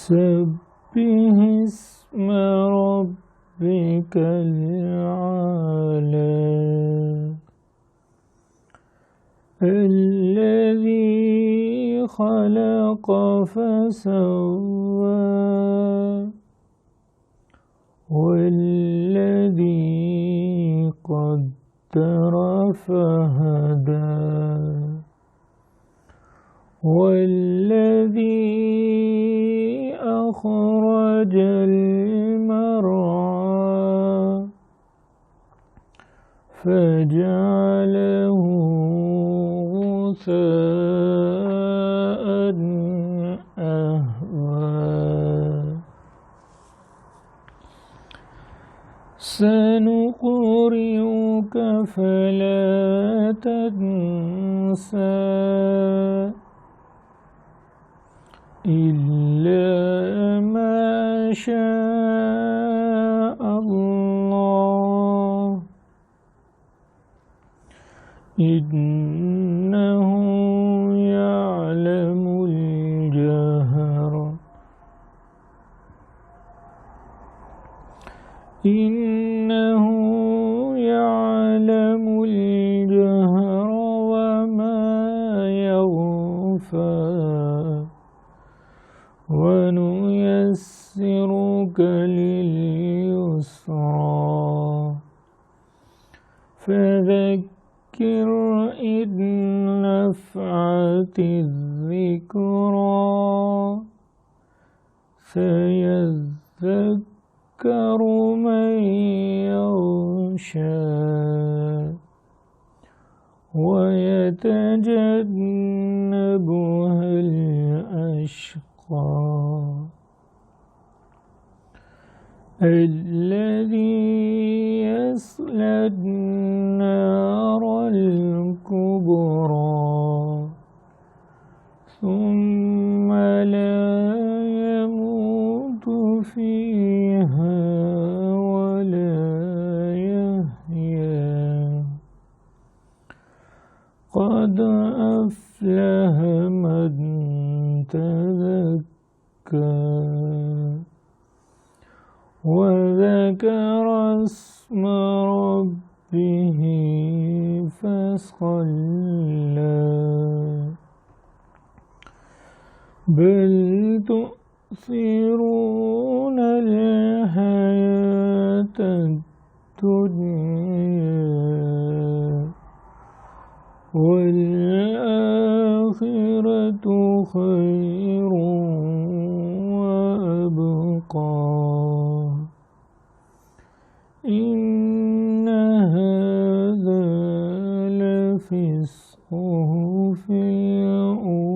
سبح اسم ربك الأعلى الذي خلق فسوى والذي قدر فهدى والذي أخرج المرعى فجعله غثاء أهوى سنقرئك فلا تنسى إلا ما شاء الله إنه يعلم الجهر إنه يعلم الجهر وما يخفى ونيسرك لليسرى فذكر إن نفعت الذكرى سيذكر من يخشى ويتجنبها الأشقى الذي يصلى النار الكبرى ثم لا يموت فيها ولا يحيا قد أفلح من تزكى وذكر اسم ربه فصلى بل تؤثرون الحياة الدنيا والآخرة خير وأبقى إن هذا لفي الصحف الأولى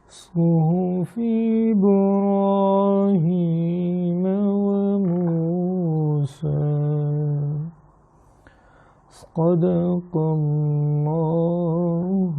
صحف إبراهيم وموسى صدق الله